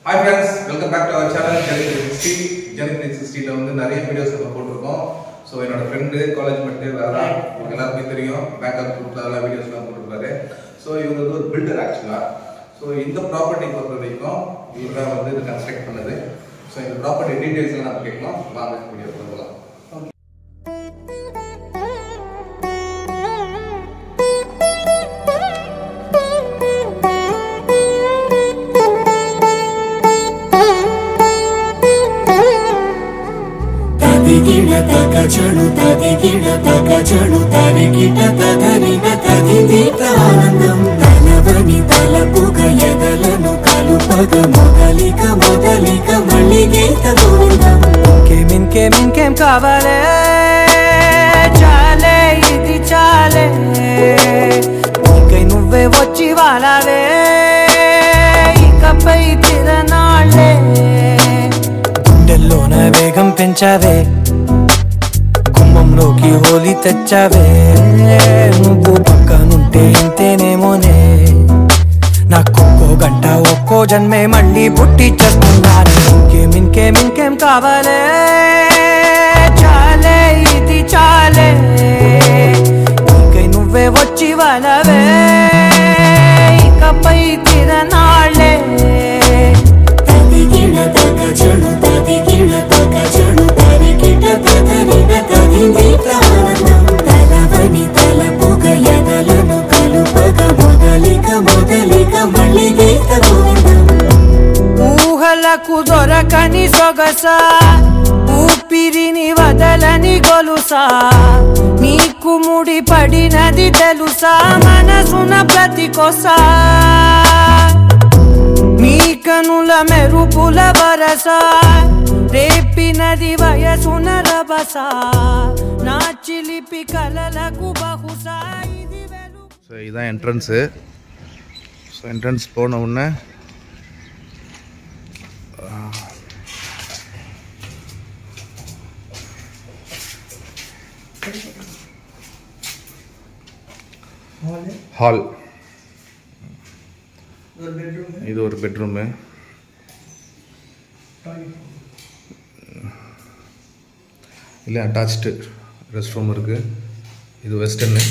Hi friends, welcome back to our channel Janit 360. Janit 360 ல வந்து நிறைய வீடியோஸ் நம்ம போட்டுருக்கோம். சோ என்னோட ஃப்ரெண்ட் காலேஜ் மெட் வரதா உங்களுக்கு எல்லாருக்கும் தெரியும். பேக்கப் குரூப்ல எல்லா வீடியோஸ்லாம் போட்டுருக்காரு. சோ இவங்க வந்து ஒரு பில்டர் ஆக்சுவலா. சோ இந்த ப்ராப்பர்ட்டி பொறுத்த வரைக்கும் இவங்க தான் வந்து இது கன்ஸ்ட்ரக்ட் பண்ணது. சோ இந்த ப்ராப்பர்ட்டி டீடைல்ஸ் எல்லாம் நம்ம கேட்கலாம். வாங்க வீடியோக்குள்ள போலாம். తగచడు తదిగిడ తగచడు తరిగిట తదరిన తదిదీత ఆనందం తలవని తలపుగ ఎదలను కలుపగ మొదలిక మళ్ళీ గీత గోవిందం ఇంకేం కావాలే చాలే ఇది చాలే ఇంకై నువ్వే వచ్చి వాలావే ఇకపై తిరనాళ్ళే గుండెల్లోన వేగం పెంచావే లోకి హోలీ తెచ్చావే నువ్వు పక్కనుంటే ఇంతేనేమోనే నాకొక్కో గంట ఒక్కో జన్మే మళ్ళీ పుట్టి చేస్తున్నాను ఇంకేం కావాలే చాలే ఇది చాలే ఇంకై నువ్వే వచ్చి వాళ్ళవే ఇకపై తిరనాళ్ళే తదిగిడ తగచడు తదిగిడ తగచడు తరిగిట తదరిన తదిదీత ఆనందం తలవని తలపుగ ఎదలను కలుపగ మొదలిక మళ్ళీ గీత గోవిందం ఊహలకు దొరకని సొగస ఊపిరిని వదలని గొలుసా నీకు ముడి పడినది తెలుసా మనసున ప్రతి కొసా నీ కనుల మెరుపుల వరస రేపినది వయసున రభస నా చిలిపి కలలకు బహుశా ఇది వెలు. సో இதான் என்ட்ரன்ஸ். ஸோ என்ட்ரன்ஸ் போன உடனே ஹால். இது ஒரு பெட்ரூமு. இல்லை அட்டாச்டு ரெஸ்ட் ரூம் இருக்குது. இது வெஸ்டர்னு.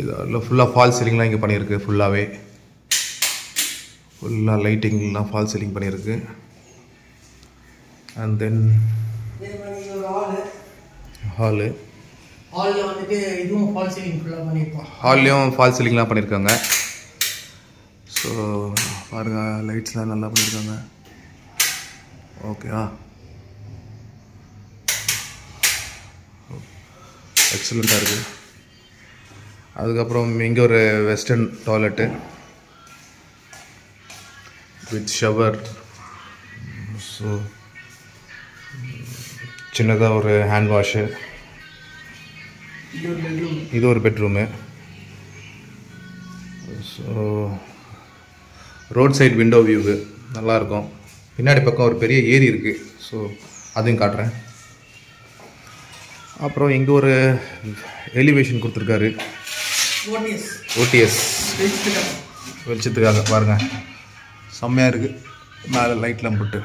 இது ஃபுல்லாக ஃபால் சீலிங்லாம் இங்கே பண்ணியிருக்கு. ஃபுல்லாக லைட்டிங்லாம் ஃபால் சீலிங் பண்ணியிருக்கு. அண்ட் தென் ஹால்லையும் ஃபால் சீலிங்லாம் பண்ணியிருக்காங்க. ஸோ பாருங்கள், லைட்ஸ்லாம் நல்லா பண்ணியிருக்காங்க. ஓகேவா, எக்ஸலண்ட்டாக இருக்குது. அதுக்கப்புறம் இங்கே ஒரு western toilet with shower. So சின்னதாக ஒரு ஹேண்ட் வாஷு. இது ஒரு bedroom. So road side window view நல்லாயிருக்கும். பின்னாடி பக்கம் ஒரு பெரிய ஏரி இருக்குது. ஸோ அதையும் காட்டுறேன். அப்புறம் இங்கே ஒரு எலிவேஷன் கொடுத்துருக்காரு. ஓடிஎஸ் வெளிச்சத்துக்காக பாருங்கள், செம்மையாக இருக்குது. மேலே லைட்லாம் போட்டு.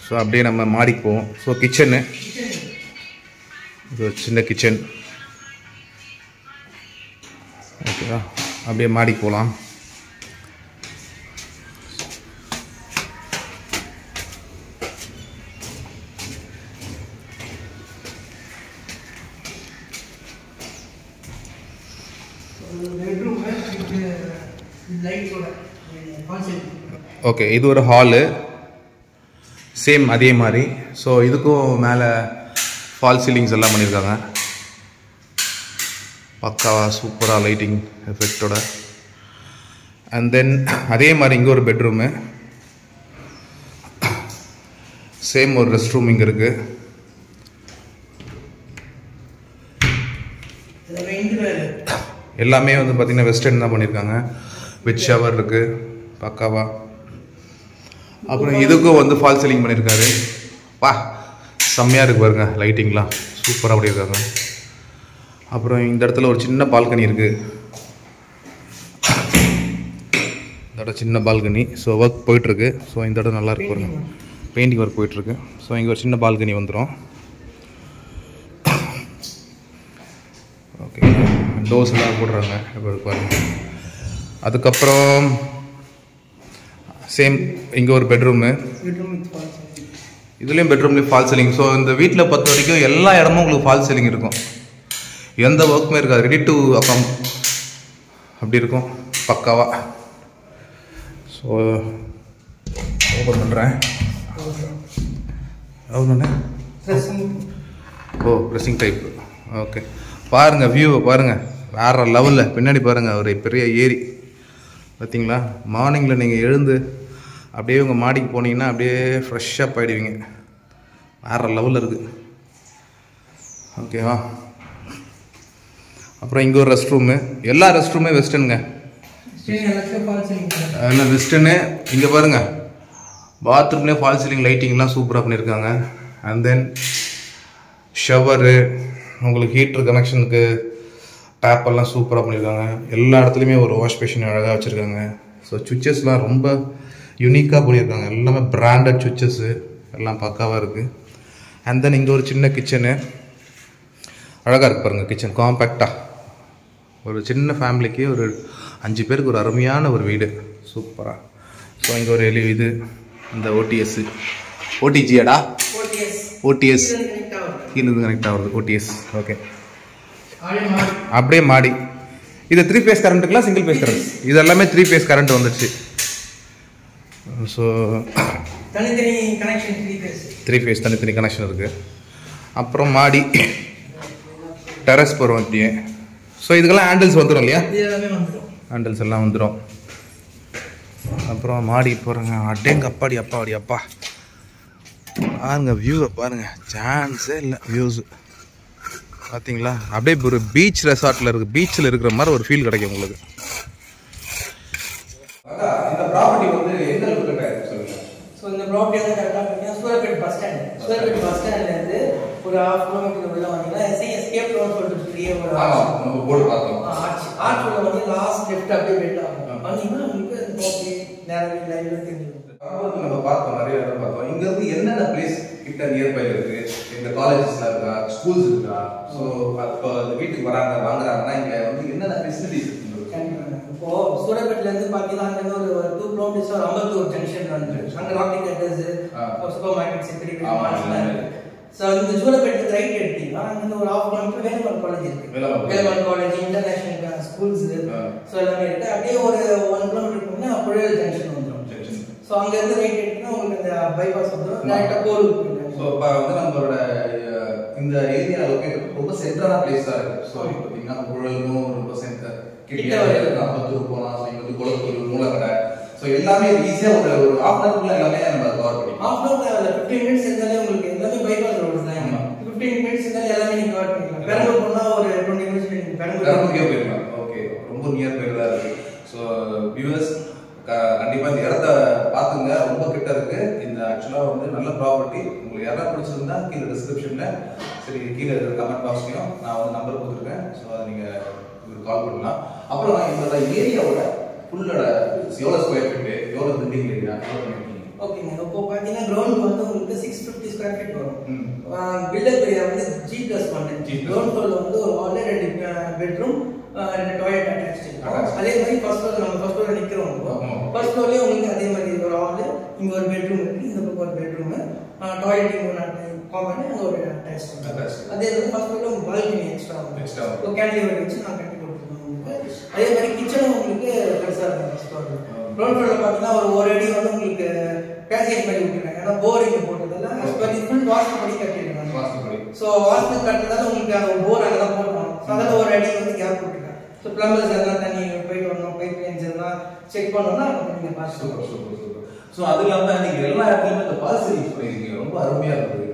ஸோ அப்படியே நம்ம மாடிக்கு போவோம். ஸோ கிச்சனு, இது ஒரு சின்ன கிச்சன். ஓகேவா, அப்படியே மாடிக்கு போகலாம். ஓகே, இது ஒரு ஹாலு. சேம் அதே மாதிரி. ஸோ இதுக்கும் மேலே ஃபால் சீலிங்ஸ் எல்லாம் பண்ணியிருக்காங்க. பக்காவா சூப்பராக லைட்டிங் எஃபெக்டோட. அண்ட் தென் அதே மாதிரி இங்கே ஒரு பெட்ரூமு. சேம் ஒரு ரெஸ்ட் ரூம் இங்கே இருக்குது. எல்லாமே வந்து பார்த்திங்கன்னா வெஸ்டர்ன் தான் பண்ணியிருக்காங்க. வித் ஷவர் இருக்குது பக்காவா. அப்புறம் இதுக்கும் வந்து ஃபால் சீலிங் பண்ணியிருக்காரு. வா, செம்மையாக இருக்குது பாருங்க, லைட்டிங்லாம் சூப்பராக பண்ணியிருக்காங்க. அப்புறம் இந்த இடத்துல ஒரு சின்ன பால்கனி இருக்குது. இதோட சின்ன பால்கனி. ஸோ ஒர்க் போயிட்டுருக்கு. ஸோ இந்த இடம் நல்லா இருக்கு பாருங்க, பெயிண்டிங் ஒர்க் போயிட்டுருக்கு. ஸோ இங்கே ஒரு சின்ன பால்கனி வந்துடும். ஓகே, டோர்ஸ் எல்லாம் போடுறாங்க இப்போ பாருங்க. அதுக்கப்புறம் சேம் இங்கே ஒரு பெட்ரூமு, இதுலேயும் பெட்ரூம்லேயும் ஃபால் சீலிங். ஸோ இந்த வீட்டில் பொறுத்த வரைக்கும் எல்லா இடமும் உங்களுக்கு ஃபால் சீலிங் இருக்கும், எந்த ஒர்க்குமே இருக்காது, ரெடி டு அக்கம் அப்படி இருக்கும் பக்காவாக. ஸோ ஓப்பன் பண்ணுறேன். ஓ ட்ரெஸ்ஸிங் டைப். ஓகே, பாருங்கள் வியூவை பாருங்கள், வேறு லெவலில். பின்னாடி பாருங்கள் ஒரு பெரிய ஏரி பார்த்தீங்களா. மார்னிங்கில் நீங்கள் எழுந்து அப்படியே உங்கள் மாடிக்கு போனீங்கன்னா அப்படியே ஃப்ரெஷ்ஷாக போயிடுவீங்க, வேறு லெவலில் இருக்குது. ஓகேவா. அப்புறம் இங்கே ஒரு ரெஸ்ட் ரூமு, எல்லா ரெஸ்ட் ரூமே வெஸ்டர்னுங்க, எல்லாம் வெஸ்டர்னு. இங்கே பாருங்கள் பாத்ரூம்லேயே ஃபால் சீலிங் லைட்டிங்லாம் சூப்பராக பண்ணியிருக்காங்க. அண்ட் தென் ஷவரு, உங்களுக்கு ஹீட்ரு கனெக்ஷனுக்கு டேப்பெல்லாம் சூப்பராக பண்ணியிருக்காங்க. எல்லா இடத்துலையுமே ஒரு வாஷ் பேஷன் அழகாக வச்சுருக்காங்க. ஸோ சுவிச்சஸ்லாம் ரொம்ப யூனிக்காக பண்ணியிருக்காங்க, எல்லாமே பிராண்டட் சுவிச்சஸ்ஸு, எல்லாம் பக்காவாக இருக்குது. அண்ட் தென் இங்கே ஒரு சின்ன கிச்சனு அழகாக இருக்குது பாருங்கள். கிச்சன் காம்பேக்டாக, ஒரு சின்ன ஃபேமிலிக்கு ஒரு 5 பேருக்கு ஒரு அருமையான ஒரு வீடு, சூப்பராக. ஸோ இங்கே ஒரு இது இந்த ஓடிஎஸ்ஸு, ஓடிஜியாடா, ஓடிஎஸ் கீழே இருந்து கனெக்ட் ஆகுது, ஓடிஎஸ். ஓகே, அப்படியே மாடி. இது 3 ஃபேஸ் கரண்ட்டுங்களா சிங்கிள் ஃபேஸ் கரண்ட்? இது எல்லாமே 3 ஃபேஸ் கரண்ட் வந்துடுச்சு. ஸோ தனித்தனி கனெக்ஷன், 3 ஃபேஸ் தனித்தனி கனெக்ஷன் இருக்குது. அப்புறம் மாடி டெரஸ் போகிறோம் அப்படியே. ஸோ இதுக்கெல்லாம் ஹேண்டில்ஸ் வந்துடும் இல்லையா, ஹேண்டில்ஸ் எல்லாம் வந்துடும். அப்புறம் மாடி போகிறோங்க. அடேங்க அப்பாடி அப்பாடி அப்பா, பாருங்க வியூவை பாருங்கள், சான்ஸே இல்லை. வியூஸு பார்த்தீங்களா, அப்படியே ஒரு பீச் ரெசார்ட்டில் இருக்குது, பீச்சில் இருக்கிற மாதிரி ஒரு ஃபீல் கிடைக்கும் உங்களுக்கு. இந்த ப்ராப்பர்ட்டி வந்து எந்த லொகேஷன்ல இருக்கு சொல்லுங்க. ஸோ இந்த ப்ராப்பர்ட்டி வந்து கரெக்டாக பார்த்தீங்கன்னா Suryapet bus stand, Suryapet bus ஸ்டாண்ட்லேருந்து ஒரு 1/2 கிலோமீட்டர் உள்ள வந்தீங்கன்னா எஸ்கேப் ரோட் சொல்லிட்டு பெரிய ஒரு நம்ம போர்டு பார்த்தோம், ஆர்ச்சுல வந்து லாஸ்ட் லெஃப்ட் அப்படியே போயிட்டு வந்தீங்கன்னா உங்களுக்கு அந்த ப்ராப்பர்ட்டி நேரவே லைவ்ல தெரிஞ்சிடும். நம்ம பார்த்தோம், நிறைய இடம் பார்த்தோம். இங்க இருந்து என்னென்ன பிளேஸ் கிட்ட நியர்பைல இருக்கு, இந்த காலேஜஸ்ல இருக்கா, ஸ்கூல்ஸ் இருக்கா? ஸோ அப்போ இந்த வீட்டுக்கு வராங்க வாங்குறாங்கன்னா இங்க வந்து என்னென்ன ஃபெசிலிட்டிஸ் இருக்கு? இப்போ சூரப்பேட்ல இருந்து பாத்தீங்கன்னா அங்க ஒரு 2 கிலோமீட்டர்ஸ் ஒரு அம்பத்தூர் ஜங்ஷன் வந்து அங்க ராக்கெட் தேட்டர்ஸ், சூப்பர் மார்க்கெட்ஸ், பெரிய பெரிய மால்ஸ்லாம் இருக்கு. ஸோ இந்த சூரப்பேட்டுக்கு ரைட் எடுத்தீங்கன்னா அங்க ஒரு 1/2 கிலோமீட்டர் வேலம்மாள் காலேஜ் இருக்கு, Velammal college, international schools, so எல்லாமே இருக்கு. அப்படியே ஒரு 1 கிலோமீட்டர் போனா புழல் ஜங்ஷன் வந்துடும். ஸோ அங்க இருந்து ரைட் எடுத்தீங்கன்னா உங்களுக்கு இந்த பைபாஸ் வந்துடும், டேரக்டா போரூர் போயிடும். ஸோ இப்போ வந்து நம்மளோட இந்த ஏரியா லொகேட் ரொம்ப சென்ட்ரலான பிளேஸ் தான் இருக்கு. ஸோ இப்போ பார்த்தீங்கன்னா புழலும் ரொம்ப சென்டர் கிட்ட அம்பத்தூர் போகலாம். ஸோ இங்கே வந்து குளத்தூர், மூலக்கடை, ஸோ எல்லாமே ஈஸியாக ஒரு 1/2 ஹவர்க்குள்ள எல்லாமே நம்ம கவர் பண்ணிக்கலாம். 1/2 ஹவர் 15 மினிட்ஸ் இருந்தாலே உங்களுக்கு எல்லாமே பைபாஸ் ரோடு தான். 15 மினிட்ஸ் இருந்தாலே எல்லாமே நீங்க கவர் பண்ணிக்கலாம். பெரம்பூர் போனா ஒரு 20 மினிட்ஸ் நீங்க பெரம்பூர்க்கே போயிடலாம். ஓகே, ரொம்ப நியர் பை தான் இருக்கு. ஸோ வியூவர்ஸ் கண்டிப்பா இந்த இடத்த பாத்துங்க, ரொம்ப கிட்ட இருக்கு. இந்த ஆக்சுவலா வந்து நல்ல ப்ராப்பர்ட்டி. உங்களுக்கு யாராவது பிடிச்சிருந்தா கீழே டிஸ்கிரிப்ஷன்ல சரி கீழே கமெண்ட் பாக்ஸ்லயும் நான் வந்து நம்பர் கொடுத்துருக்கேன். ஸோ அதை நீங்க கால் பண்ணலாம். அப்புறம் இந்த ஏரியாவோட ஃபுல்லோட எவ்வளவு ஸ்கொயர் ஃபீட், எவ்வளவு பில்டிங் ஏரியா, ஓகேங்க. இப்போ பாத்தீங்கன்னா கிரவுண்ட் வந்து உங்களுக்கு 650 ஸ்கொயர் ஃபீட் வரும். பில்டப் ஏரியா வந்து G+1. கிரவுண்ட் ஃப்ளோர்ல வந்து ஒரு ஹால், 2 பெட்ரூம், 2 டாய்லெட் அட்டாச்ட் இருக்கும். அதே மாதிரி ஃபர்ஸ்ட் ஃப்ளோர் நம்ம ஃபர்ஸ்ட் ஃப்ளோர்ல நிக்கிறோம். ஃபர்ஸ்ட் ஃப்ளோர்லயே உங்களுக்கு அதே மாதிரி ஒரு ஹால், இங்க ஒரு பெட்ரூம் இருக்கு, இந்த பக்கம் ஒரு பெட்ரூம், டாய்லெட் இங்க ஒரு காமன், அங்க ஒரு அட்டாச்ட் இருக்கு. அதே மாதிரி ஃபர்ஸ்ட் ஃப்ளோர்ல உங்களுக்கு பால்கனி எக்ஸ்ட்ரா வரும். ஸோ கேண்டிலேவர் வச்சு நான் கட்டி கொடுத்துருக்கோம் உங்களுக்கு. அதே மாதிரி கிச்சனும் உங்களுக்கு பெருசா இருக்கும். ஃபர்ஸ்ட் ஃப்ளோர்ல கிரவுண்ட் ஃப்ளோர்ல பாத்தீங்கன்னா ஒரு அடி வந்து உங்களுக்கு பேக்கேஜ் பண்ணி விட்டுருக்காங்க. ஏன்னா போரிங் போட்டதெல்லாம் ஃபுல் வாஸ்து படி கட்டிருக்காங்க. ஸோ வாஸ்து கட்டுறதால உங்களுக்கு போர் அங்கதான் போட்டோம். ஸோ அதில் ஒரு அடி வந்து கேப் விட்டுருக்காங்க. ஸோ பிளம்பர்ஸ் எல்லாம் தண்ணி போயிட்டு வரணும், பைப் லைன்ஸ் எல்லாம் செக் பண்ணோம்னா நீங்க பார்த்து. ஸோ அது இல்லாம நீங்க எல்லா இடத்துலயுமே இந்த பால் சீலிங்ஸ் பண்ணிருக்கீங்க, ரொம்ப அருமையா இருக்குது.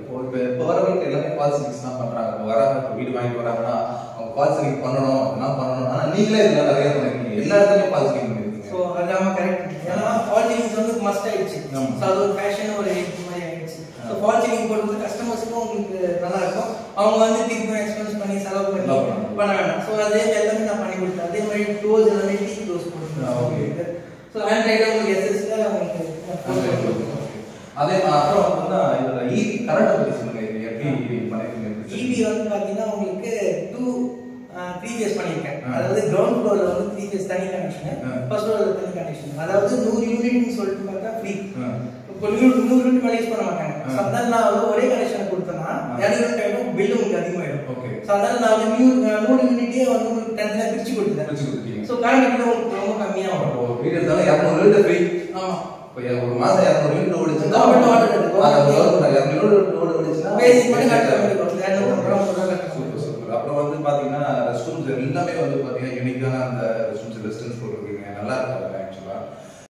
இப்போ வர வீட்டு எல்லாமே பால் சீலிங்ஸ் தான் பண்றாங்க. இப்போ வராங்க வீடு வாங்கிட்டு வராங்கன்னா அவங்க பால் சீலிங் பண்ணணும், என்ன பண்ணணும். ஆனா நீங்களே இதெல்லாம் நிறைய பண்ணிருக்கீங்க, எல்லா இடத்துலயும் பால் சீலிங் பண்ணிருக்கீங்க. ஸோ அதாம கரெக்ட். ஏன்னா ஃபால் சீலிங்ஸ் வந்து மஸ்ட் ஆயிடுச்சு. ஸோ அது ஒரு ஃபேஷன், ஒரு மாதிரி ஆயிடுச்சு. ஸோ ஃபால் சீலிங் போடுறது கஸ்டமர்ஸுக்கும் உங்களுக்கு நல்லா இருக்கும். அவங்க வந்து திருப்பி எக்ஸ்பென்ஸ் பண்ணி செலவு பண்ணி பண்ண வேண்டாம். ஸோ அதே எல்லாமே நான் பண்ணி கொடுத்தேன். அதே மாதிரி க்ளோஸ் எல்லாமே டீ க்ளோஸ் போட்டுருக்கேன். ஸோ ஸோ ஆண்ட்ராய்டு உங்களுக்கு எஸ்எஸ்ல உங்களுக்கு அதே அப்புறம் வந்து இதுல ஈவி கரண்ட் பத்தி சொல்லுங்க. இது எப்படி பண்ணிருக்கீங்க? ஈவி வந்து பாத்தீங்கன்னா உங்களுக்கு 3 phase பண்ணிருக்கேன். அதாவது கிரவுண்ட் ஃப்ளோர்ல வந்து 3 phase தனி கனெக்ஷன், ஃபர்ஸ்ட் ஃப்ளோர்ல தனி கனெக்ஷன். அதாவது 100 யூனிட்னு சொல்லிட்டு பார்த்தா ஃப்ரீ. இப்போ 100 யூனிட் மேல யூஸ் பண்ண மாட்டாங்க. ஸோ அதனால நான் வந்து ஒரே கனெக்ஷன் கொடுத்தேன்னா 2 யூனிட் ஆகிடும், பில் உங்களுக்கு அதிகமாகிடும். ஓகே. ஸோ அதனால நான் வந்து 100 யூனிட்டே வந்து உங்களுக்கு தனியாக பிரிச்சு கொடுத்துட்டேன். ஸோ கரண்ட் பில் உங்களுக்கு ரொம்ப கம்மியாக வரும். வீடு இருந்தாலும் 200 யூனிட் ஃப்ரீ. ஆமா. இப்போ ஒரு மாசம் 200 யூனிட் ஓடிச்சுன்னா கவர்மெண்ட் ஆர்டர் எடுக்கும். அது கவர்மெண்ட் 200 யூனிட் ஓடிச்சுன்னா பேசிக் மட்டும் கட்ட வேண்டியது 200 சூப்பர் சூப்பர். அப்புறம் வந்து பாத்தீங்கன்னா ரெஸ்ட் ரூம்ஸ் எல்லாமே வந்து பாத்தீங்கன்னா யூனிக்கான அந்த ரெஸ்ட் ரூம்ஸ் வெஸ்டர்ன்ஸ் போட்டுருக்கீங்க, நல்லா இருக்கு.